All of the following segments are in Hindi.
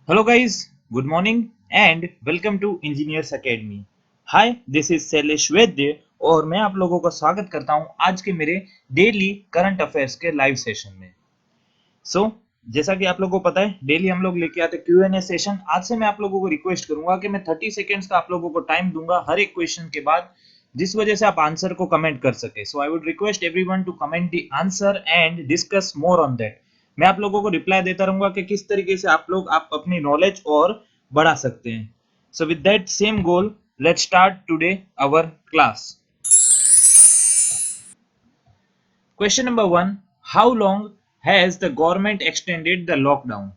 Hello guys, good morning and welcome to Engineers Academy. Hi, this is Shailesh वैद्य और मैं आप लोगों का स्वागत करता हूं आज के मेरे डेली करंट अफेयर्स के लाइव सेशन में। जैसा कि आप लोगों को पता है डेली हम लोग लेके आते Q&A सेशन। आज से मैं आप लोगों को रिक्वेस्ट करूंगा कि मैं 30 सेकेंड्स का आप लोगों को टाइम दूंगा हर एक क्वेश्चन के बाद, जिस वजह से आप आंसर को कमेंट कर सके। So I would request everyone to comment the answer and discuss more on that. मैं आप लोगों को रिप्लाई देता रहूंगा कि किस तरीके से आप अपनी नॉलेज और बढ़ा सकते हैं। So with that same goal, let's start today our class. Question number 1, how long has the government extended the lockdown?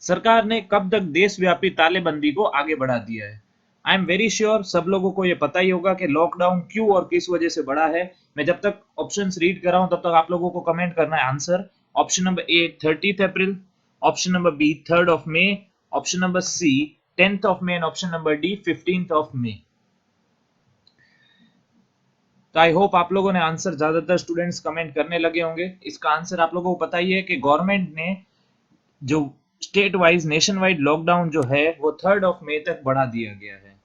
सरकार ने कब तक देशव्यापी तालेबंदी को आगे बढ़ा दिया है? आई एम वेरी श्योर सब लोगों को यह पता ही होगा कि लॉकडाउन क्यों और किस वजह से बढ़ा है। मैं जब तक ऑप्शंस रीड कर रहा हूं तब तक आप लोगों को कमेंट करना है answer. Option number A 30th April, option number B 3rd of May, option number C 10th of May and option number D 15th of May. तो आई होप आप लोगों ने आंसर ज्यादातर स्टूडेंट्स कमेंट करने लगे होंगे। इसका आंसर आप लोगों को पता ही है कि गवर्नमेंट ने जो state wise nation wide lockdown जो है वो 3rd ऑफ मे तक बढ़ा दिया गया है।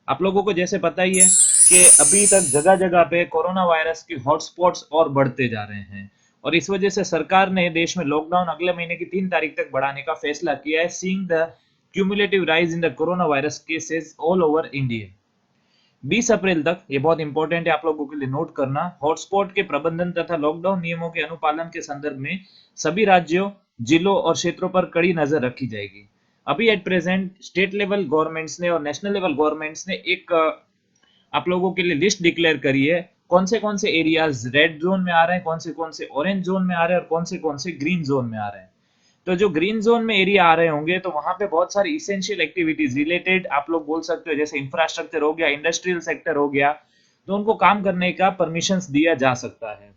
आप लोगों को जैसे पता ही है कि अभी तक जगह जगह पे कोरोना वायरस के हॉटस्पॉट्स और बढ़ते जा रहे हैं और इस वजह से सरकार ने देश में लॉकडाउन अगले महीने की 3 तारीख तक बढ़ाने का फैसला किया है, seeing the cumulative rise in the corona virus cases all over India. 20 अप्रैल तक, ये बहुत इंपॉर्टेंट है आप लोगों के लिए नोट करना, हॉटस्पॉट के प्रबंधन तथा लॉकडाउन नियमों के अनुपालन के संदर्भ में सभी राज्यों, जिलों और क्षेत्रों पर कड़ी नजर रखी जाएगी। अभी at present state level governments ने और नेशनल लेवल गवर्नमेंट्स ने एक आप लोगों के लिए लिस्ट डिक्लेयर करी है कौन से एरियाज रेड जोन में आ रहे हैं, कौन से ऑरेंज जोन में आ रहे हैं और कौन से ग्रीन जोन में आ रहे हैं। तो जो ग्रीन जोन में एरिया आ रहे होंगे तो वहां पे बहुत सारी इसेंशियल एक्टिविटीज रिलेटेड आप लोग बोल सकते हो, जैसे इंफ्रास्ट्रक्चर हो गया, इंडस्ट्रियल सेक्टर हो गया, तो उनको काम करने का परमिशंस दिया जा सकता है।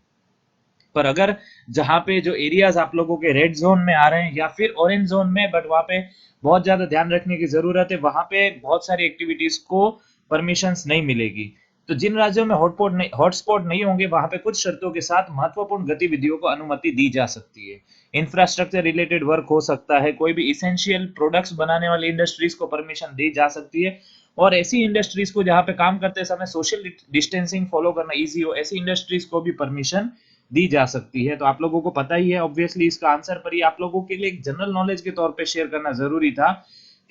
पर अगर जहां पे जो एरियाज आप लोगों के रेड जोन में आ रहे हैं या फिर ऑरेंज जोन में, बट वहां पे बहुत ज्यादा ध्यान रखने की जरूरत है, वहां पे बहुत सारी एक्टिविटीज को परमिशंस नहीं मिलेगी। तो जिन राज्यों में हॉटस्पॉट नहीं होंगे वहां पे कुछ शर्तों के साथ महत्वपूर्ण गतिविधियों को अनुमति दी जा सकती है। इंफ्रास्ट्रक्चर रिलेटेड वर्क हो सकता है, कोई भी इसेंशियल प्रोडक्ट्स बनाने वाली इंडस्ट्रीज को परमिशन दी जा सकती है, और ऐसी इंडस्ट्रीज को जहां पे काम करते समय सोशल डिस्टेंसिंग फॉलो करना इजी हो, ऐसी इंडस्ट्रीज को भी परमिशन दी जा सकती है। तो आप लोगों को पता ही है ऑब्वियसली इसका आंसर, पर ये आप लोगों के लिए एक जनरल नॉलेज के तौर पे शेयर करना जरूरी था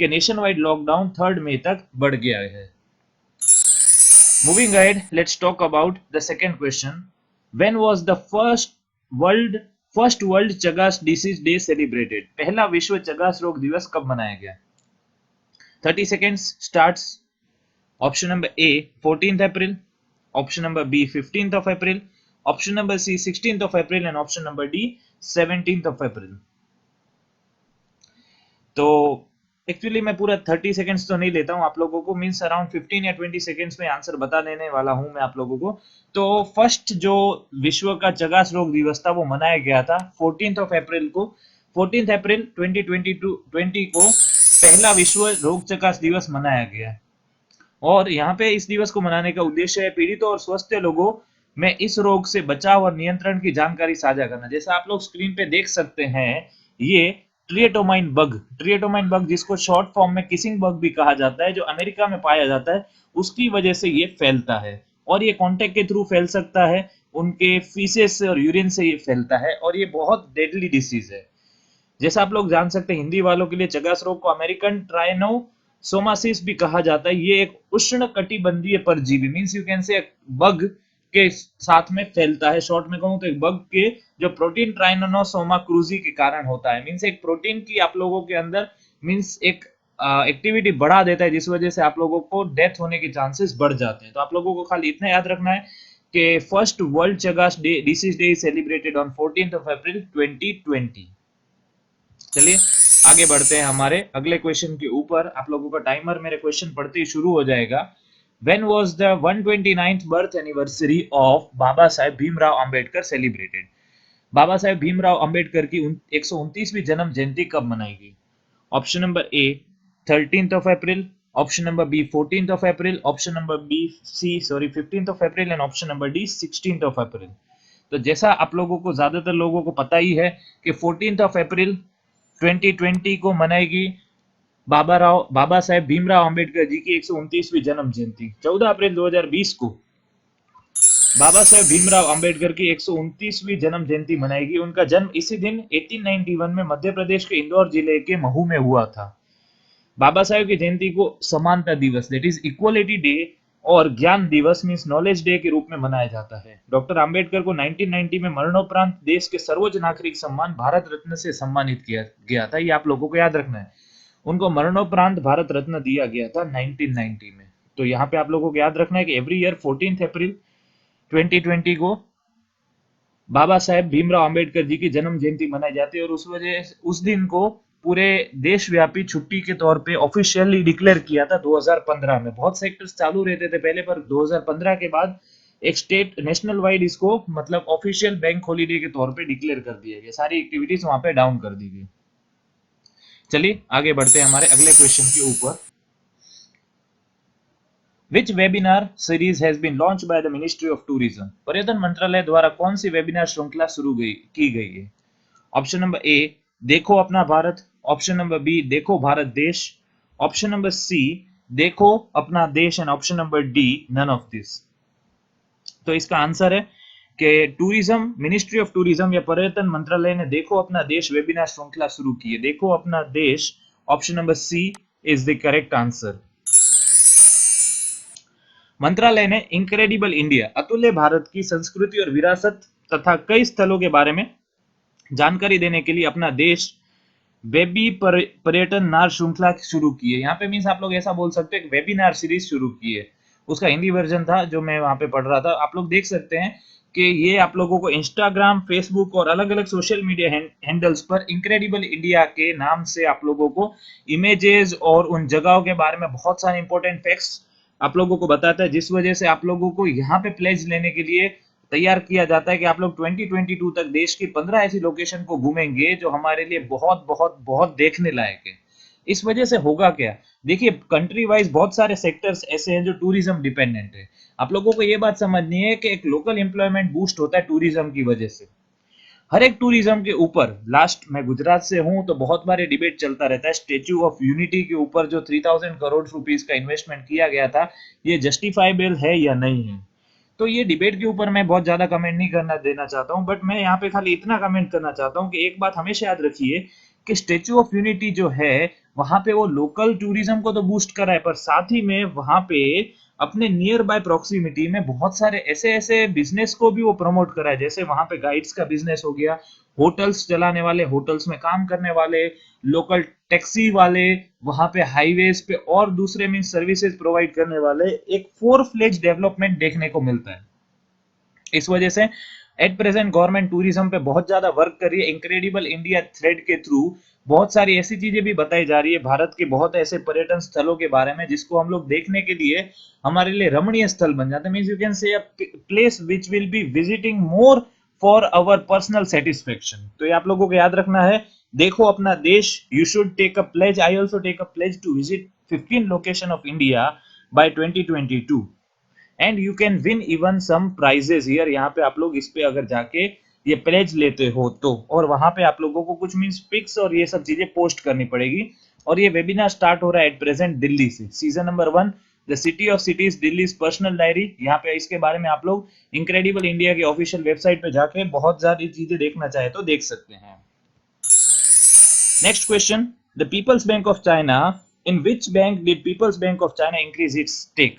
कि नेशन वाइड लॉकडाउन 3rd मई तक बढ़ गया है। Moving ahead, let's talk about the second question. When was the world world Chagas disease day celebrated? पहला विश्व चगास रोग दिवस कब मनाया गया? 30 seconds starts. Option number A 14th April, option number B 15th of April, option number C 16th of April and option number D 17th of April. तो एक्चुअली मैं पूरा 30 सेकेंड्स तो नहीं लेता हूं आप लोगों को, मींस अराउंड 15 या 20 सेकेंड्स में आंसर बता देने वाला हूं मैं आप लोगों को। तो फर्स्ट जो विश्व का चगास रोग दिवस था वो मनाया गया था 14th ऑफ अप्रैल को। 14th अप्रैल 2020 को पहला विश्व रोग चगास दिवस मनाया गया। और यहाँ पे इस दिवस को मनाने का उद्देश्य है पीड़ितों और स्वस्थ लोगों में इस रोग से बचाव और नियंत्रण की जानकारी साझा करना। जैसा आप लोग स्क्रीन पे देख सकते हैं, ये ट्रिएटोमाइन बग जिसको शॉर्ट फॉर्म में किसिंग बग भी कहा जाता है, जो अमेरिका में पाया जाता है, उसकी वजह से ये फैलता है और ये कांटेक्ट के थ्रू फैल सकता है, उनके फीसेस और यूरिन से ये फैलता है और ये बहुत डेडली डिसीज है। जैसा आप लोग जान सकते हैं हिंदी वालों के लिए चगास रोग को अमेरिकन ट्राइनोसोमासिस भी कहा जाता है। ये एक उष्ण कटिबंधीय परजीवी, मींस यू कैन से बग के साथ में फैलता है। शॉर्ट में कहूं तो एक बग के जो प्रोटीन ट्राइनोसोमा क्रूजी के कारण होता है, मींस एक प्रोटीन की आप लोगों के अंदर मींस एक एक्टिविटी बढ़ा देता है, जिस वजह से आप लोगों को डेथ होने के चांसेस बढ़ जाते हैं। तो आप लोगों को खाली इतना याद रखना है कि first world Chagas day disease day celebrated on 14th of अप्रैल 2020। चलिए आगे बढ़ते हैं हमारे अगले क्वेश्चन के ऊपर। आप लोगों का टाइमर मेरे क्वेश्चन पढ़ते ही शुरू हो जाएगा। When was the 129th birth anniversary of Baba Saheb Bhimrao Ambedkar celebrated? Baba Saheb Bhimrao Ambedkar की 129वीं जन्म जयंती कब मनाई गई? Option number A 13th of April, option number B 14th of April, option number B C 15th of April and option number D 16th of April. तो जैसा आप लोगों को ज्यादातर लोगों को पता ही है कि 14th ऑफ अप्रैल 2020 को मनाएगी बाबा साहेब भीमराव अंबेडकर जी की 129वीं जन्म जयंती 14 अप्रैल 2020 को बाबा साहेब भीमराव अंबेडकर की 129वीं जन्म जयंती मनाएगी। उनका जन्म इसी दिन 1891 में मध्य प्रदेश के इंदौर जिले के महू में हुआ था। बाबा साहेब की जयंती को समानता दिवस दैट इज इक्वलिटी डे और ज्ञान दिवस मींस नॉलेज डे के रूप में मनाया जाता है। डॉक्टर अंबेडकर को 1990 में मरणोपरांत देश के सर्वोच्च नागरिक सम्मान भारत रत्न से सम्मानित किया गया था। ये आप लोगों को याद रखना है, उनको मरणोपरांत भारत रत्न दिया गया था 1990 में। तो यहाँ पे आप लोगों को याद रखना है कि एवरी ईयर 14 अप्रैल 2020 को बाबा साहेब भीमराव अंबेडकर जी की जन्म जयंती मनाई जाती है और उस दिन को पूरे देशव्यापी छुट्टी के तौर पे ऑफिशियली डिक्लेयर किया था 2015 में। बहुत सेक्टर्स चालू रहते थे पहले, पर 2015 के बाद एक स्टेट नेशनल वाइड इसको मतलब ऑफिशियल बैंक हॉलीडे के तौर पे डिक्लेयर कर दिया गया। सारी एक्टिविटीज वहां पे डाउन कर दी गई। चलिए आगे बढ़ते हैं हमारे अगले क्वेश्चन के ऊपर। Which webinar series has been launched by the Ministry of Tourism? पर्यटन मंत्रालय द्वारा कौन सी वेबिनार श्रृंखला की गई है? ऑप्शन नंबर ए देखो अपना भारत, ऑप्शन नंबर बी देखो भारत देश, ऑप्शन नंबर सी देखो अपना देश and option number D none of this. तो इसका आंसर है कि टूरिज्म, मिनिस्ट्री ऑफ टूरिज्म या पर्यटन मंत्रालय ने देखो अपना देश वेबिनार श्रृंखला शुरू की है। देखो अपना देश, option number C is the correct answer. मंत्रालय ने इनक्रेडिबल इंडिया, अतुल्य भारत की संस्कृति और विरासत तथा कई स्थलों के बारे में जानकारी देने के लिए अपना देश वेबी पर्यटन नार श्रृंखला शुरू की है। यहाँ पे मीन्स आप लोग ऐसा बोल सकते हैं वेबिनार सीरीज शुरू की है। उसका हिंदी वर्जन था जो मैं वहां पे पढ़ रहा था। आप लोग देख सकते हैं कि ये आप लोगों को इंस्टाग्राम, फेसबुक और अलग अलग सोशल मीडिया हैंडल्स पर इनक्रेडिबल इंडिया के नाम से आप लोगों को इमेजेस और उन जगहों के बारे में बहुत सारे इंपॉर्टेंट फैक्ट्स आप लोगों को बताता है, जिस वजह से आप लोगों को यहाँ पे प्लेज लेने के लिए तैयार किया जाता है कि आप लोग 2022 तक देश की 15 ऐसी लोकेशन को घूमेंगे जो हमारे लिए बहुत बहुत बहुत देखने लायक है। इस वजह से होगा क्या, देखिए कंट्री वाइज बहुत सारे सेक्टर्स ऐसे हैं जो टूरिज्म डिपेंडेंट है। आप लोगों को ये बात समझनी है कि एक लोकल एम्प्लॉयमेंट बूस्ट होता है टूरिज्म की वजह से। हर एक टूरिज्म के ऊपर, लास्ट मैं गुजरात से हूं तो बहुत बार ये डिबेट चलता रहता है स्टेच्यू ऑफ यूनिटी के ऊपर जो 3000 करोड़ रुपीस का इन्वेस्टमेंट किया गया था, ये जस्टिफाइबल है या नहीं है। तो ये डिबेट के ऊपर मैं बहुत ज्यादा कमेंट नहीं करना देना चाहता हूं, बट मैं यहाँ पे खाली इतना कमेंट करना चाहता हूं कि एक बात हमेशा याद रखिए कि स्टेच्यू ऑफ यूनिटी जो है वहां पे वो लोकल टूरिज्म को तो बूस्ट कर रहा है, पर साथ ही में वहां पे अपने नियर बाय प्रोक्सीमिटी में बहुत सारे ऐसे ऐसे बिजनेस को भी वो प्रमोट कर रहा है। जैसे वहां पे गाइड्स का बिजनेस हो गया, होटल्स चलाने वाले, होटल्स में काम करने वाले, लोकल टैक्सी वाले, वहां पे हाईवेज पे और दूसरे मीन सर्विसेज प्रोवाइड करने वाले, एक फोर फ्लेज डेवलपमेंट देखने को मिलता है। इस वजह से एट प्रेजेंट गवर्नमेंट टूरिज्म पे बहुत ज्यादा वर्क कर रही है। इनक्रेडिबल इंडिया थ्रेड के थ्रू बहुत सारी ऐसी चीजें भी बताई जा रही है भारत के बहुत ऐसे पर्यटन स्थलों के बारे में जिसको हम लोग देखने के लिए हमारे लिए रमणीय स्थल बन जाते हैं। Means you can say a place which will be visiting more for our personal satisfaction. तो ये आप लोगों को याद रखना है। देखो अपना देश, you should take a pledge, I also take a pledge to visit 15 location of India by 2022 and you can win even some prizes here. यहाँ पे आप लोग इस पे अगर जाके ये प्लेज लेते हो तो, और वहां पे आप लोगों को कुछ मींस पिक्स और ये सब चीजें पोस्ट करनी पड़ेगी। और ये वेबिनार स्टार्ट हो रहा है एट प्रेजेंट दिल्ली से। Season number 1 the city of cities Delhi personal diary. यहाँ पे इसके बारे में आप लोग इनक्रेडिबल इंडिया की ऑफिशियल वेबसाइट पे जाके बहुत सारी चीजें देखना चाहे तो देख सकते हैं। Next question, the People's Bank of China, in which bank did People's Bank of China increase its stake?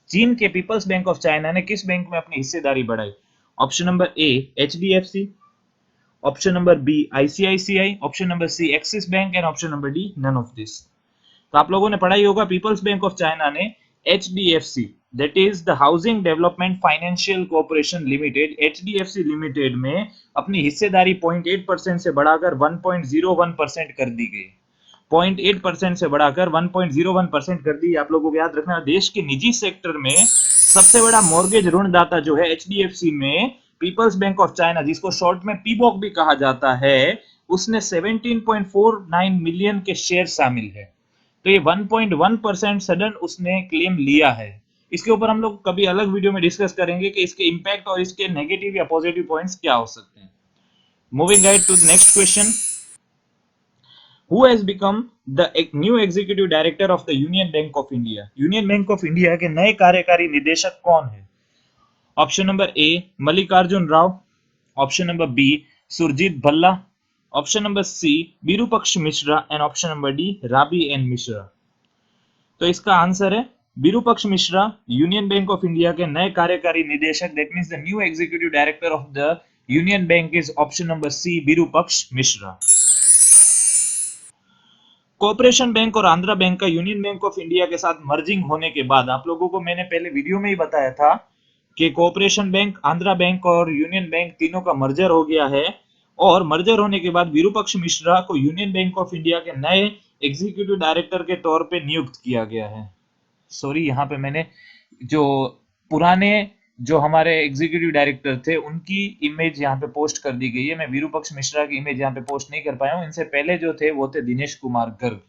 चीन के पीपल्स बैंक ऑफ चाइना ने किस बैंक में अपनी हिस्सेदारी बढ़ाई? Option number A HDFC, option number B ICICI, option number C Axis bank and option number D none of this. तो आप लोगों ने पढ़ाई होगा पीपल्स बैंक ऑफ चाइना ने HDFC that is the Housing Development Financial Corporation Limited, HDFC Limited में अपनी हिस्सेदारी 0.8% से बढ़ाकर 1.01% कर दी गई। 0.8% से बढ़ाकर 1.01% कर दी। आप लोगों को याद रखना देश के निजी सेक्टर में सबसे बड़ा मॉर्गेज ऋणदाता जो है एचडीएफसी में पीपल्स बैंक ऑफ चाइना, जिसको शॉर्ट में पीबॉक भी कहा जाता है, उसने 17.49 मिलियन के शेयर शामिल है। तो ये 1.1% सडन उसने क्लेम लिया है। इसके ऊपर हम लोग कभी अलग वीडियो में डिस्कस करेंगे कि इसके इंपैक्ट और इसके नेगेटिव या पॉजिटिव पॉइंट्स क्या हो सकते हैं। Moving right to the next question, who has become the new executive director of the Union Bank of India? Union Bank of India के नए कार्यकारी निदेशक कौन है? Option number A Mallikarjun Rao, option number B Surjit Bhalla, option number C Virupaksha Mishra and option number D Rabi N Mishra. तो इसका आंसर है Virupaksha Mishra, Union Bank of India के नए कार्यकारी निदेशक, that means the new executive director of the Union Bank is option number C Virupaksha Mishra. Cooperation bank और आंध्रा बैंक का यूनियन बैंक ऑफ इंडिया के साथ मर्जिंग होने के बाद, आप लोगों को मैंने पहले वीडियो में ही बताया था कि कोऑपरेशन बैंक, आंध्रा बैंक और यूनियन बैंक तीनों का मर्जर हो गया है, और मर्जर होने के बाद विरूपक्ष मिश्रा को यूनियन बैंक ऑफ इंडिया के नए एग्जीक्यूटिव डायरेक्टर के तौर पे नियुक्त किया गया है। सॉरी, यहाँ पे मैंने जो पुराने जो हमारे एग्जीक्यूटिव डायरेक्टर थे उनकी इमेज यहाँ पे पोस्ट कर दी गई है। मैं विरूपक्ष मिश्रा की इमेज यहाँ पे पोस्ट नहीं कर पाया हूँ। इनसे पहले जो थे वो थे दिनेश कुमार गर्ग,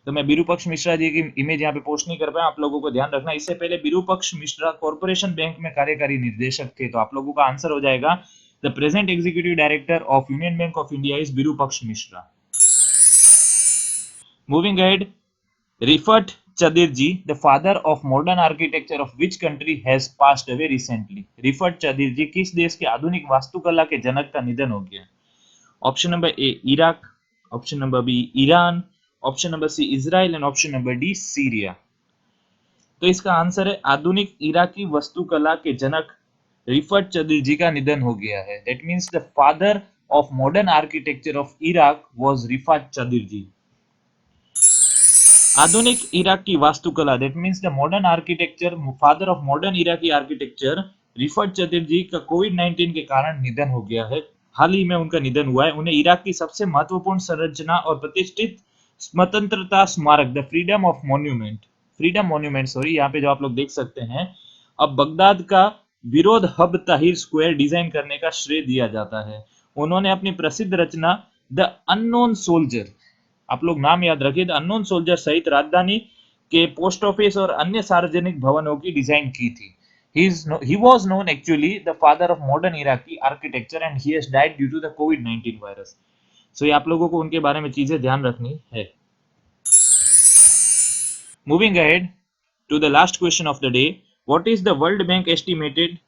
तो मैं विरूपक्ष मिश्रा जी की इमेज यहाँ पे पोस्ट नहीं कर पाया। आप लोगों को ध्यान रखना, इससे पहले विरूपक्ष मिश्रा कॉर्पोरेशन बैंक में कार्यकारी निर्देशक थे। तो आप लोगों का आंसर हो जाएगा the present executive director of Union Bank of India is Virupaksha Mishra. Moving ahead, Rifat Chadirji, the father of modern architecture of which country has passed away recently? Rifat Chadirji किस देश के आधुनिक वास्तुकला के जनक का निधन हो गया? Option number A Iraq, option number B Iran, option number C Israel and option number D Syria. तो इसका आंसर है आधुनिक इराकी वास्तुकला के जनक रिफट चदिरजी का निधन हो गया है। That means the father of modern architecture of Iraq was Rifat Chadirji. आधुनिक इराकी वास्तुकला, that means the modern architecture, father of modern Iraqi architecture Rifat Chadirji का कोविड-19 के कारण निधन हो गया है। हाल ही में उनका निधन हुआ है। उन्हें इराक की सबसे महत्वपूर्ण संरचना और प्रतिष्ठित स्वतंत्रता स्मारक द फ्रीडम मॉन्यूमेंट सॉरी, यहाँ पे जो आप लोग देख सकते हैं, अब बगदाद का विरोध हब ताहिर स्क्वायर डिजाइन करने का श्रेय दिया जाता है। उन्होंने अपनी प्रसिद्ध रचना द अननोन सोल्जर, आप लोग नाम याद रखिए, द अननोन सोल्जर सहित राजधानी के पोस्ट ऑफिस और अन्य सार्वजनिक भवनों की डिजाइन की थी। He was known actually the father of modern Iraqi architecture and he has died due to the COVID-19 virus. So ये आप लोगों को उनके बारे में चीजें ध्यान रखनी है। Moving ahead to the last question of the day, what is the World Bank estimated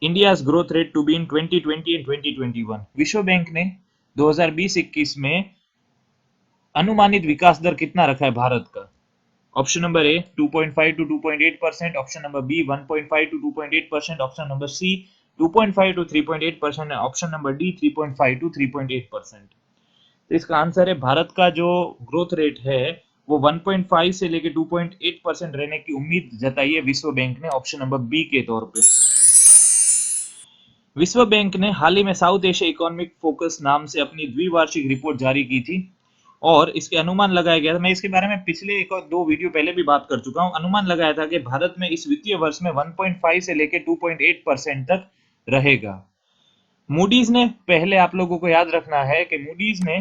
India's growth rate to be in 2020 and 2021? विश्व बैंक ने 2020-21 में अनुमानित विकास दर कितना रखा है भारत का? Option number A 2.5 to 2.8%, option number B 1.5 to 2.8%, option number C 2.5 to 3.8%, option number D 3.5 to 3.8%। तो इसका आंसर है भारत का जो ग्रोथ रेट है वो 1.5 से लेके 2.8% रहने की उम्मीद जताई है विश्व बैंक ने, ऑप्शन नंबर बी के तौर पे। विश्व बैंक ने हाल ही में साउथ एशिया इकोनॉमिक फोकस नाम से अपनी द्विवार्षिक रिपोर्ट जारी की थी और इसके अनुमान लगाया गया था, मैं इसके बारे में पिछले एक और दो वीडियो पहले भी बात कर चुका हूं। अनुमान लगाया था कि भारत में इस वित्तीय वर्ष में 1.5 से लेके 2.8% तक रहेगा। मूडीज ने पहले, आप लोगों को याद रखना है कि मूडीज ने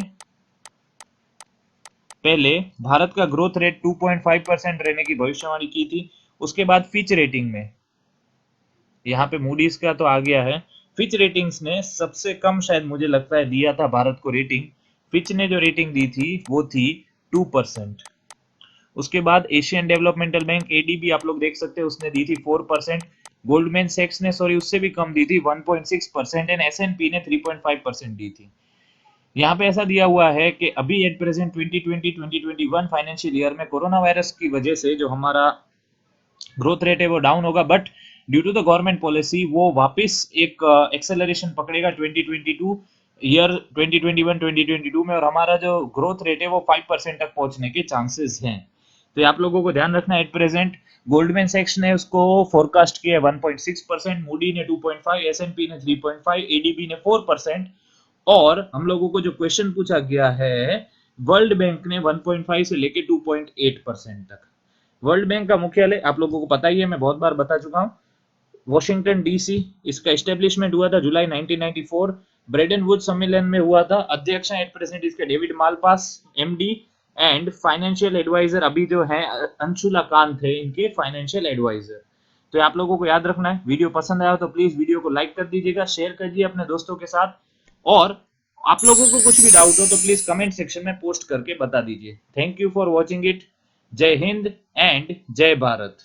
पहले भारत का ग्रोथ रेट 2.5% रहने की भविष्यवाणी की थी। उसके बाद फिच रेटिंग में, यहाँ पे मूडीज का तो आ गया है, फिच रेटिंग्स ने सबसे कम शायद मुझे लगता है दिया था भारत को रेटिंग। फिच ने जो रेटिंग दी थी वो थी 2%। उसके बाद एशियन डेवलपमेंटल बैंक एडीबी आप लोग देख सकते हैं, उसने दी थी 4%। गोल्डमैन सैक्स ने सॉरी उससे भी कम दी थी 1.6% एंड एसएनपी ने 3.5% दी थी। यहाँ पे ऐसा दिया हुआ है कि अभी एट प्रेजेंट 2020-2021 फाइनेंशियल ईयर में कोरोना वायरस की वजह से जो हमारा ग्रोथ रेट है वो डाउन होगा, but due to the government policy वो वापस एक एक्सेलरेशन पकड़ेगा 2022 ईयर 2021-2022 में, और हमारा जो ग्रोथ रेट है वो 5% तक पहुंचने के चांसेस हैं। तो आप लोगों को ध्यान रखना है, एट प्रेजेंट गोल्डमैन सैक्स ने उसको फोरकास्ट किया 1.6%, मूडी ने 2.5, एसएनपी ने 3.5, एडीबी ने 4%, और हम लोगों को जो क्वेश्चन पूछा गया है वर्ल्ड बैंक ने 1.5 से लेके 2.8% तक। वर्ल्ड बैंक का मुख्यालय आप लोगों को पता ही है, मैं बहुत बार बता चुका हूं, वॉशिंगटन डीसी। इसका एस्टेब्लिशमेंट हुआ था जुलाई 1994, ब्रेडन वुड सम्मेलन में हुआ था। अध्यक्ष एट प्रेजेंट इसके David Malpass MD, and financial advisor अभी जो है अंशुला कांत थे इनके फाइनेंशियल एडवाइजर। तो आप लोगों को याद रखना है। वीडियो पसंद आया तो प्लीज वीडियो को लाइक कर दीजिएगा, शेयर कर दीजिए अपने दोस्तों के साथ, और आप लोगों को कुछ भी डाउट हो तो प्लीज कमेंट सेक्शन में पोस्ट करके बता दीजिए। Thank you for watching it. जय हिंद एंड जय भारत।